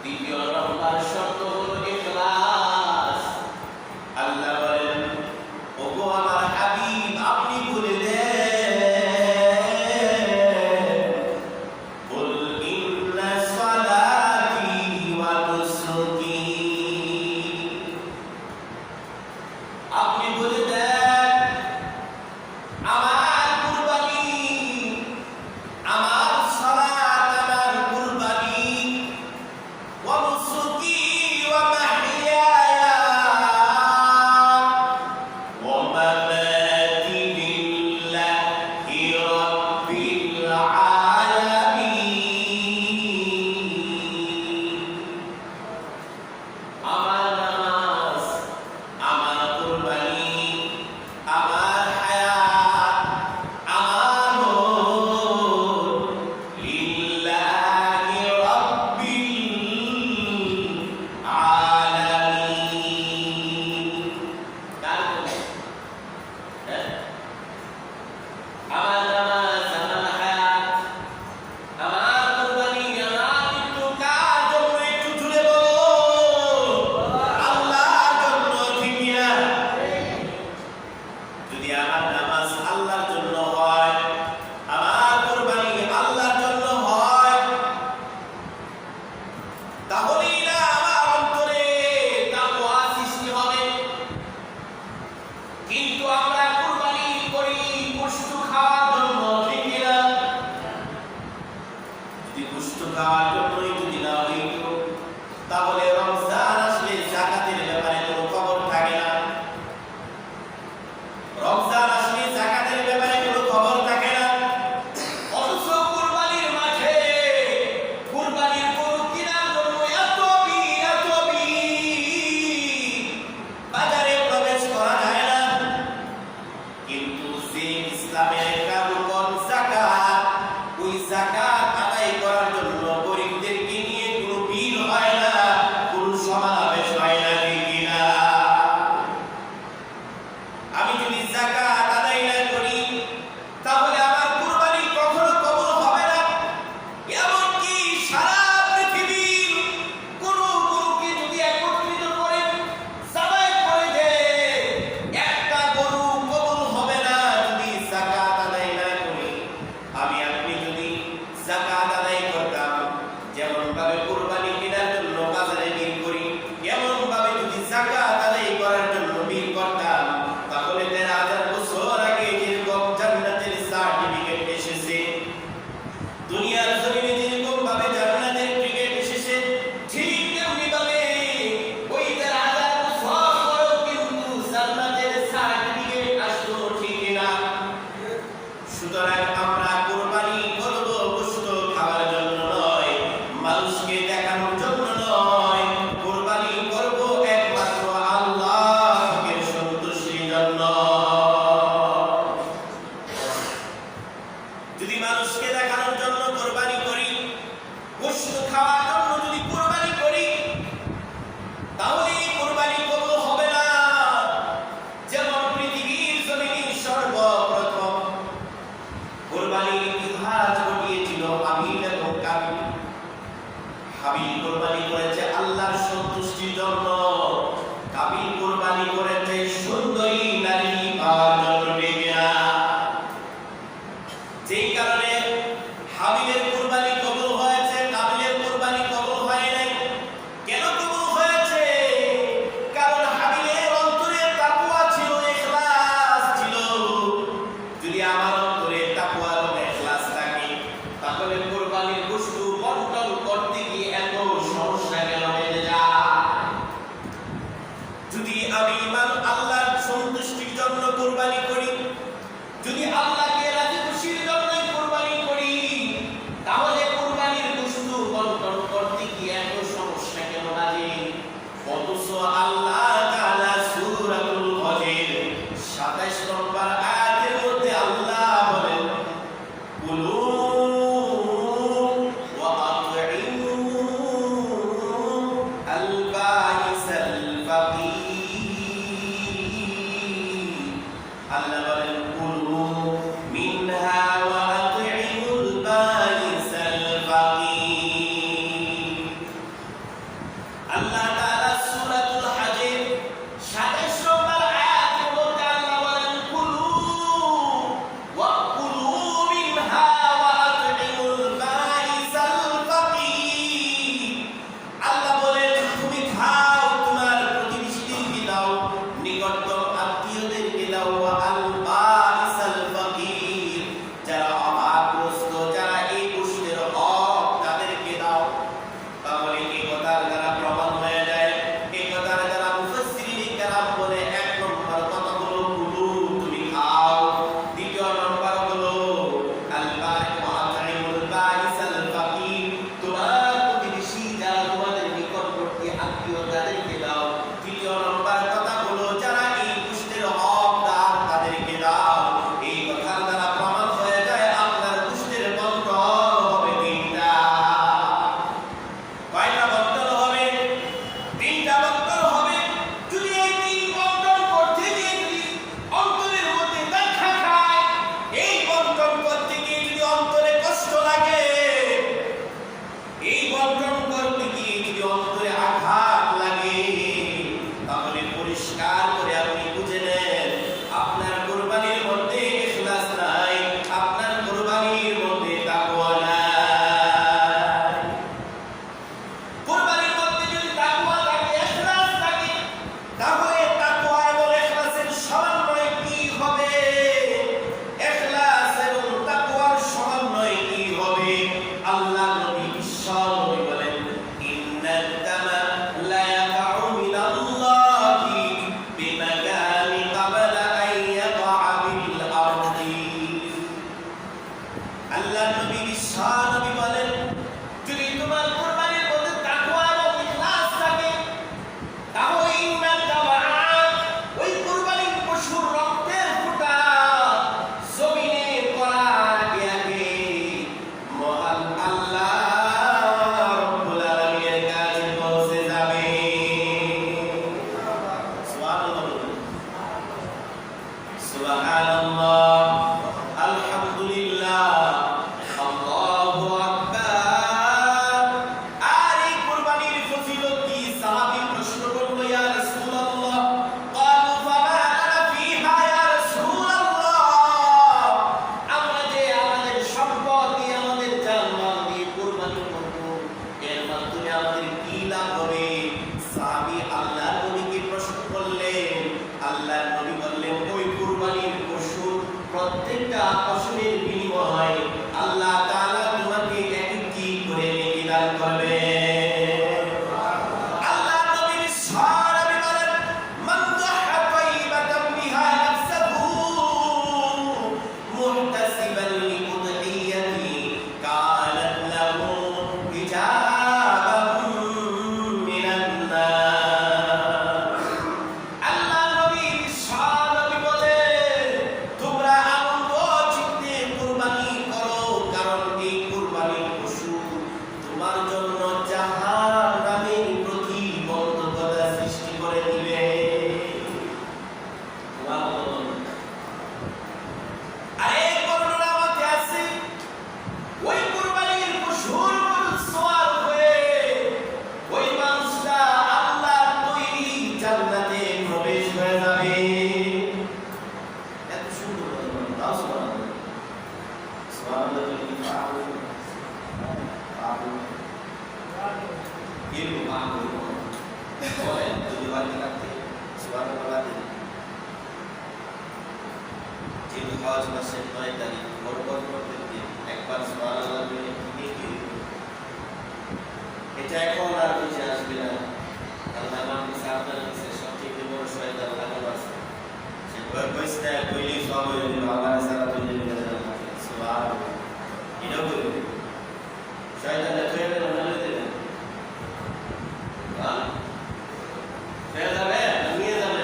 দ্বিতীয় নম্বর শর্ত হলো ইখলাস। আল্লাহ বলেন, ওগো আমার হাবিব, আপনি বলে দেন, কুল ইন্না সালাতি ওয়া নুসুকি, আপনি বলে দেন আমার কুরবানি, আমার সালাত, আমার কুরবানি, ওয়া নুসুকি ওয়া মাহইয়ায়া ওয়া মামাতি লিল্লাহি রাব্বিল আলামিন। আমার নামাজ, আমার কুরবানি, আমার হায়াত, আমার মত লিল্লাহি রাব্বিল আলামিন। কার জন্য? হ্যাঁ? আমার নামাজ, আমার হায়াত, আমার কুরবানি, আমার মৃত্যু কার জন্য? একটু জুড়ে বলো। আল্লাহর জন্য, ঠিক কিনা? যদি আমার নামাজ আল্লাহর জন্য হয়, আমার কুরবানি আল্লাহর জন্য হয়, তাহলেই না আমার অন্তরে তাকওয়া সৃষ্টি হবে। কিন্তু আমরা কুরবানি করি গোশত খাওয়ার জন্য, ঠিক কিনা? যদি গোশত খাওয়ার জন্যই যদি না হইতো, তাহলে রমজান আসলে যাকাতের ব্যাপারে কোনো খবর থাকে না। রমজান আসলে যাকাতের ব্যাপারে কোনো খবর থাকে না। অথচ কুরবানির মাঠে কুরবানির গরু কেনার জন্য এত ভিড়, বাজারে প্রবেশ করা যায় না। কিন্তু যে ইসলামের একটা রুকন যাকাত, ওই যাকাত আদায় করার জন্য গরিবদেরকে নিয়ে কোনো ভিড় হয় না, কোনো সমাবেশ হয় না, ঠিক কিনা? আমি যদি যাকাত আদায় না করি, তাহলে আমার কুরবানি কখনো কবুল হবে না। এমনকি সারা পৃথিবীর কোনো গরুকে যদি একত্রিত করে জবাই করে দেয়, একটা গরু কবুল হবে না যদি যাকাত আদায় না করি। আমি আপনি যদি যাকাত আদায় করতাম, যেমন ভাবে কুরবানি কেনার জন্য বাজারে ভিড় করি, এমন ভাবে যদি যাকাত আদায় করার জন্য ভিড় করতাম, তাহলে ১৩,০০০ বছর আগে যেরকম জান্নাতের সার্টিফিকেট এসেছে, দুনিয়ার জমিনে যেরকম ভাবে জান্নাতের টিকিট এসেছে, ঠিক তেমনি ভাবে ওই ১৩,০০০ বছর পরেও কিন্তু জান্নাতের সার্টিফিকেট আসলো, ঠিক কিনা? সুতরাং আমরা কুরবানি করব গোশত খাওয়ার জন্য নয়, মানুষকে দেখানোর জন্য নয়, কুরবানি করব একমাত্র আল্লাহকে সন্তুষ্টির জন্য। যদি মানুষকে দেখানোর জন্য কুরবানি করি, গোশত খাওয়ার জন্য যদি কুরবানি করি, তাহলে এই কুরবানি কবুল হবে না। যেমন পৃথিবীর জমিনে সর্বপ্রথম কুরবানির ইতিহাস ঘটিয়েছিল হাবিল এবং কাবিল। হাবিল কুরবানি করেছে আল্লাহর সন্তুষ্টির জন্য, কাবিল কুরবানি করেছে সুন্দরী নারী পাওয়ার জন্য, ঠিক কিনা? যেই কারণে হাবিলের কুরবানি কবুল হয়েছে, কাবিলের কুরবানি কবুল হয় নাই। কেন কবুল হয়েছে? কারণ হাবিলের অন্তরে তাকওয়া ছিল, ইখলাস ছিল। যদি আমার অন্তরে তাকওয়া এবং ইখলাস থাকে, তাহলে কুরবানির গোশত বন্টন করতে গিয়ে এত সমস্যা কেন হয়ে যায়? আল্লাহ তাআলা সূরাতুল হজের ২৭ নম্বর আয়াতে বলতে আল্লাহ বলেন কুলু ওয়াকুলু মিনহা ওয়া আতইমুল বাইসাল ফাকির। আল্লাহ বলেন তুমি খাও, তোমার প্রতিবেশীদেরকে দাও, নিকটতম আত্মীয়দেরকে দাও, ওয়া আল বাইসাল ফাকির, যারা অভাবগ্রস্ত, যারা এই গোশতের হক তাদেরকে দাও। তাহলে এই কথার দ্বারা প্রমাণ হয়ে যায়, এই কথার দ্বারা মুফাসসিরিন কেরাম বলে এক নম্বর কথা হলো কুলু, তুমি খাও। দ্বিতীয় নম্বর হলো আল বারিক ওয়া আতইমুল বাইসাল ফাকির, তোমার প্রতিবেশী যারা তোমাদের নিকটবর্তী আত্মীয় তাদেরকে দাও। তৃতীয় নম্বর কথা হলো যারা এই গোশতের হকদার তাদেরকে দাও। এই কথার দ্বারা প্রমাণ হয়ে যায় আপনার গোশতের বন্টন হবে তিনটা। কয়টা বন্টন হবে? তিনটা বন্টন হবে। যদি এই তিন বন্টন করতে গিয়ে যদি অন্তরের মধ্যে ব্যথা খায়, এই বন্টন করতে গিয়ে যদি অন্তরে কষ্ট লাগে, এই বন্টন করতে গিয়ে যদি অন্তরে আঘাত লাগে, তাহলে পরিষ্কার করে আপনি বুঝে নেন আপনার কুরবানির মধ্যে ইখলাস নাই, আপনার কুরবানির মধ্যে তাকওয়া নাই। কুরবানির মধ্যে যদি তাকওয়া থাকে, ইখলাস থাকে, তাহলে তাকওয়া এবং ইখলাসের সমন্বয় কি হবে? ইখলাস এবং তাকওয়ার সমন্বয় কি হবে? আল্লাহর নবী বিশ্ব নবী বলেন ইন্নাদ দামা লা ইয়াকাউ মিনাল্লাহি বিমাকানি ক্বাবলা আন ইয়াকা বিল আরদি। আল্লাহর নবী বিশ্ব নবী বলেন যদি তোমার কুরবানির মধ্যে তাকওয়া এবং ইখলাস থাকে, তাহলে ইন্নাদ দামা, ওই কুরবানির পশুর রক্তের ফোঁটা জমিনে পড়ার আগে আগে মহান আল্লাহ রব্বুল আলামিনের কাছে পৌঁছে যাবে। সুবহানাল্লাহ, সুবহানাল্লাহ, আলহামদুলিল্লাহ, আল্লাহু আকবার। আর এই কুরবানির ফজিলত কি? সাহাবী প্রশ্ন করলো, ইয়া রাসূলুল্লাহ, ক্বালু ফামা লানা ফিহা ইয়া রাসূলুল্লাহ, আমরা যে আমাদের সম্পদ দিয়ে, আমাদের জানমাল দিয়ে কুরবানি করব, এর মাধ্যমে আমাদের কি লাভ হবে? সাহাবী আল্লাহর নবীকে প্রশ্ন করলেন। আল্লাহর নবী বললেন ওই কুরবানির পশু, প্রত্যেকটা পশুর বিনিময়ে আল্লাহ তাআলা তোমাকে একটি করে নেকি দান করবেন। আল্লাহর নবী বিশ্বনবী বলেন মান দাহা তাইবাতাম বিহা নাফসুহু মুহতাসিবান লিউদহিয়াতি কানাত লাহু হিজাবাম মিনান নার। আল্লাহর নবী বিশ্বনবী বলেন তোমরা আনন্দ চিত্তে কুরবানি করো, কারণ এই কুরবানির পশু তোমার জন্য জাহান্নামের প্রতিবন্ধকতা সৃষ্টি করে দিবে। আরেক বর্ণনার মধ্যে আছে ওই কুরবানির পশুর উপর সওয়ার হয়ে ওই মানুষটা আল্লাহর তৈরি জান্নাতে প্রবেশ হয়ে যাবে। এত সুন্দর কথা, সুবহানাল্লাহ, সুবহানাল্লাহ, ইলু মাহমুদ বলেন যদি বাড়ি রাখতে সুবহানাল্লাহ। যেহেতু হজ মাসের ৯ তারিখ বরকত করতে দিন একবার সুবহানাল্লাহ বলে কি এটা এখন আর বুঝে আসবে না। আল্লাহ আমাকে সাবধান করেছে, সবচেয়ে বড় শয়তান লাগানো আছে, সে কইছে কইলি সব হয়ে যাবে, আল্লাহ সারা দুনিয়া নিয়ে যাবে। সুবহানাল্লাহ, এটা বলবে শয়তানের ফেলে না দিলে হ্যাঁ ফেলে যাবে, নিয়ে যাবে,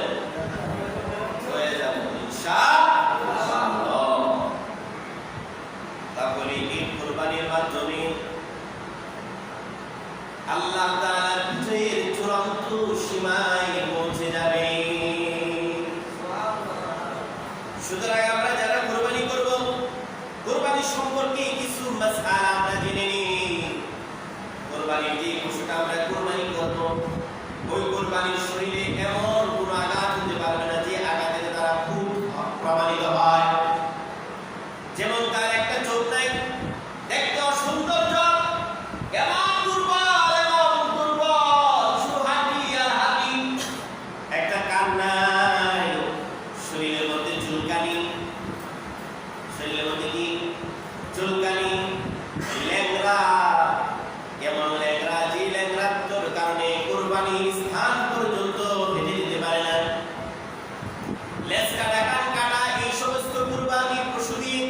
হয়ে যাবে ইনশাআল্লাহ। তাহলে এই কুরবানির মাধ্যমে আল্লাহ তাআলার বিজয়ের চূড়ান্ত সীমায় পৌঁছে যাবে। সুতরাং আমরা যারা কুরবানি করব, কুরবানি সম্পর্কে কিছু মাসআলা আমরা জেনে নিই। কুরবানির যে পশুটা আমরা কুরবানি করব ওই কুরবানির শরীরে এমন কোনো আঘাত হতে পারবে না যে আঘাতে তারা খুব প্রমাণিত হয়। যেমন তার একটা চোখ নাই, দেখতে অসুন্দর চোখ, এমন দুর্বল, শুধু হাঁটি আর হাঁটি, একটা কান নাই, শরীরের মধ্যে চুলকানি, শরীরের মধ্যে কি চুলকানি, ল্যাংড়া, এমন ল্যাংড়া যে ল্যাংড়ার কারণে কুরবানির স্থান পর্যন্ত হেঁটে যেতে পারে না। লেজ কাটা, কান কাটা, এই সমস্ত কুরবানির পশু দিয়ে,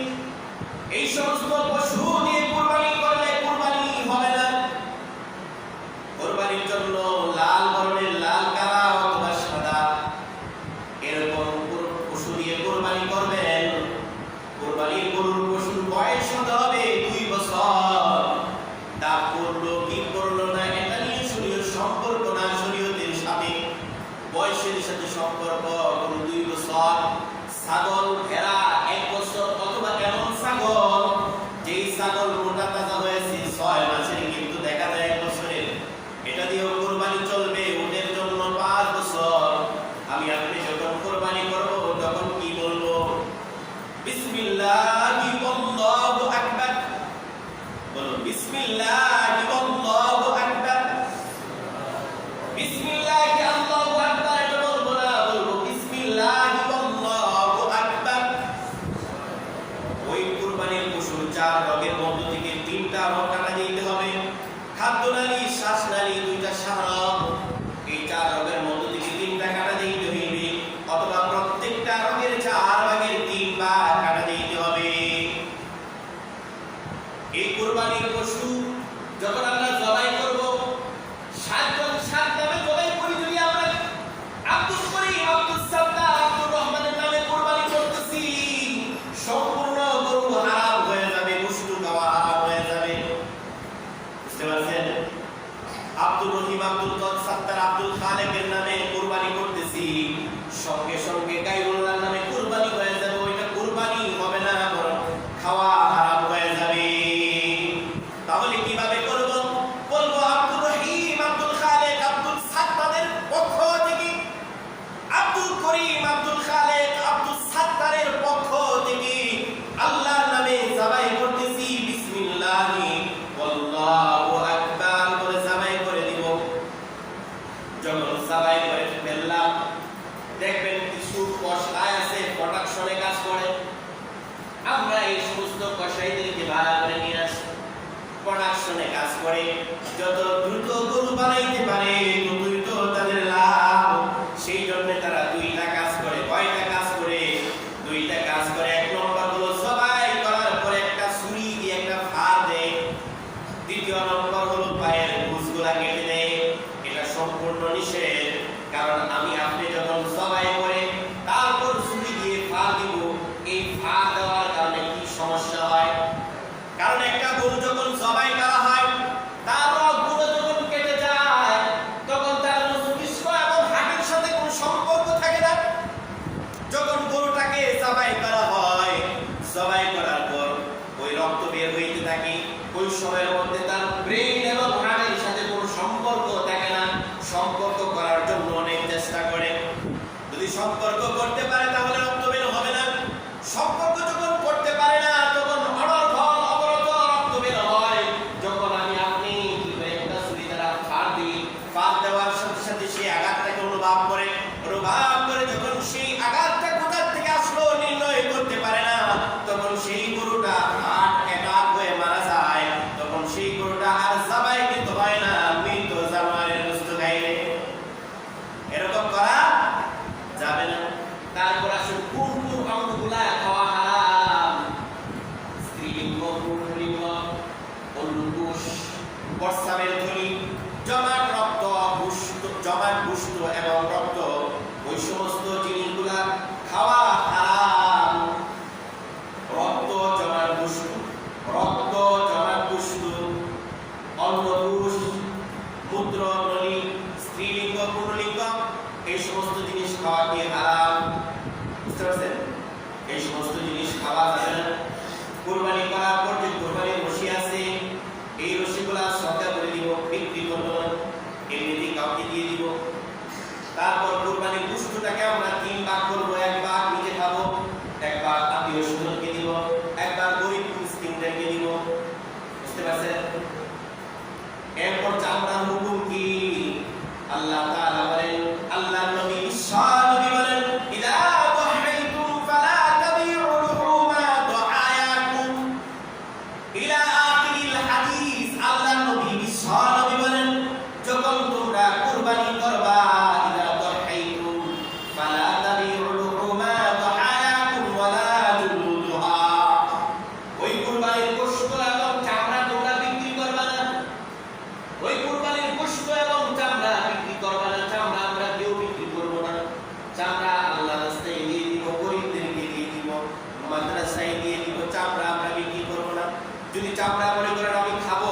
এই সমস্ত পশু দিয়ে কুরবানি করলে কুরবানি হবে না। কুরবানির জন্য লাল বর্ণের, লাল কালা অথবা সাদা এরকম পশু দিয়ে কুরবানি করবেন। কুরবানির গরুর পশুর বয়স হতে হবে 2 বছর। তা করলো কি করলো না এটা নিয়ে শরীয়ত সম্পর্ক না, শরীয়তের সাথে বয়সের সাথে সম্পর্ক। গরু 2 বছর, ছাগল ভেড়া 1 বছর, অথবা এমন ছাগল যেই ছাগল মোটা তাজা হয়েছে 6 মাসের কিন্তু দেখা যায় 1 বছরের, এটা দিয়েও কুরবানি চলবে। ওদের জন্য 5 বছর। আমি আপনি যখন কুরবানি করব তখন কি বলবো? বিসমিল্লাহি আল্লাহু আকবার, বলুন বিসমিল্লাহি আল্লাহু আকবার, বিসমিল্লাহি আল্লাহু আকবার, এটা বলবো না, বলবো বিসমিল্লাহি আল্লাহু আকবার। ওই কুরবানির পশুর 4 রগের মধ্য থেকে 3টা রগ কাটা দিতে হবে। খাদ্যনালী, শ্বাসনালী 2টা শাহরগ, এই 4 রগের মধ্য থেকে 3টা কাটা দিতে হইবে, অথবা প্রত্যেকটা রগের 4 ভাগের 3 ভাগ কাটা দিতে হবে। এই কুরবানির পশু যখন আমরা জবাই করব, 7 জন 7 নামে জবাই করি। যদি আমরা আব্দুল করিম, আব্দুল সাত্তার, আব্দুর রহমানের নামে কুরবানি করতেছি, সম্পূর্ণ গরু হারাম হয়ে যাবে, গোশত খাওয়া হারাম হয়ে যাবে। বুঝতে পারছেন? আব্দুর রহিম, আব্দুল সাত্তার, আব্দুল খালেকের নামে কুরবানি করতেছি, সঙ্গে সঙ্গে গায়রুল্লাহর নামে কুরবানি হয়ে যাবে। ওইটা কুরবানি হবে না, বরং খাওয়া হারাম হয়ে যাবে। তাহলে কিভাবে করব? বলবো আব্দুর রহিম, আব্দুল খালেক, আব্দুল সাত্তারের পক্ষ থেকে, আব্দুল করিম, আব্দুল খালেক, আব্দুল সাত্তারের পক্ষ থেকে আল্লাহর নামে জবাই করতেছি। বিসমিল্লাহি আল্লাহু আকবার বলে জবাই করে দিব। যখন জবাই করে ফেললাম, দেখবেন কিছু কসাই আছে প্রোডাকশনে কাজ করে। আমরা এই সমস্ত কসাইদেরকে ভাড়া করে নিয়ে আসি, প্রোডাকশনে কাজ করে। যত দ্রুত গরু বানাইতে পারে ততই তো তাদের লাভ। সেই জন্য তারা 2টা কাজ করে। কয়টা কাজ করে? 2টা কাজ করে। 1 নম্বর হলো জবাই করার পরে একটা ছুরি দিয়ে একটা ফাড় দেয়। 2য় নম্বর হলো পায়ের গুছগুলা কেটে দেয়। এটা সম্পূর্ণ নিষেধ, কারণ আমি আপনি যখন জবাই করে তারপর ছুরি দিয়ে ফাড় দিব, এই ফাড় দেওয়ার কারণে কি সমস্যা হয়? কারণ একটা গরু যখন জবাই করা হয়, তার রগগুলো যখন কেটে যায়, তখন তার মস্তিষ্ক এবং হাড়ের সাথে কোনো সম্পর্ক থাকে না। যখন গরুটাকে জবাই করা হয়, জবাই করার পর ওই রক্ত বের হইতে থাকে, ওই সময়ের মধ্যে তার ব্রেন এবং হাড়ের সাথে কোনো সম্পর্ক থাকে না। সম্পর্ক করার জন্য অনেক চেষ্টা করে। যদি সম্পর্ক করতে পারে তাহলে রক্ত বের হবে না। সম্পর্ক যখন করতে পারে না, তখন অবরত রক্ত বের হয়। যখন আমি আপনি একটা ছুরি দ্বারা ফাড় দিই, ফাড় দেওয়ার সাথে সাথে সেই আঘাতটাকে অনুভব করে, যখন সেই আঘাতটা কোথা থেকে আসলো নির্ণয় করতে পারে না, তখন সেই গরুটা হার্ট অ্যাটাক হয়ে মারা যায়। তখন সেই গরুটা আর জবাই কিন্তু হয় না, মৃত জানোয়ারের গোশত খাইলে। এরকম করা যাবে না। তারপর আসলে কোন কোন অঙ্গগুলা খাওয়া হারাম? স্ত্রীলিঙ্গ, পুরুষলিঙ্গ, অন্ডকোষ, প্রস্রাবের থলি, জমাট রক্ত, জমাট গোশত এবং রক্ত, ওই সমস্ত জিনিসগুলা খাওয়া হারাম। রক্ত, জমাট গোশত, অন্ডকোষ, মূত্রনলী, স্ত্রীলিঙ্গ, পুরুষলিঙ্গ, এই সমস্ত জিনিস খাওয়া কি হারাম? বুঝতে পারছেন? এই সমস্ত জিনিস খাওয়া যাবে না। কুরবানি করার পর যে কুরবানির রশি আছে, এই রশিগুলা সদকা করে দিব, বিক্রি করব না। এমনিতে কাউকে তারপর কুরবানির গোশতটাকে আমরা 3 ভাগ করব। এক ভাগ নিজে খাবো, এক ভাগ আত্মীয় স্বজনকে দিব, এক ভাগ গরিব মিসকিনদেরকে দিব। বুঝতে পারছেন? এরপর চামড়ার হুকুম কি? আল্লাহ তাআলা বলেন, আল্লাহর নবী বিশ্বনবী বলেন, ইদা দাহাইতুম ফালা তাবিউ লুহুমা দুআয়াকুম ইলা আখিরিল হাদিস। আল্লাহর নবী বিশ্বনবী বলেন, যখন তোমরা কুরবানি করবা, ইদা দাহাইতুম ফালা তাবিউ লুহুমা দুআয়াকুম ওয়ালা জুলুদুহা, ওই কুরবানির গোশত এবং চামড়া তোমরা বিক্রি করবা না। ওই কুরবানির গোশত এবং চামড়া বিক্রি করবা না। চামড়া আমরা কেউ বিক্রি করব না। চামড়া আল্লাহর রাস্তায় দিয়ে দিব, গরিবদেরকে দিয়ে দিব, মাদ্রাসায় দিয়ে দিব। চামড়া আমরা বিক্রি করব না। যদি চামড়া মনে করেন আমি খাবো,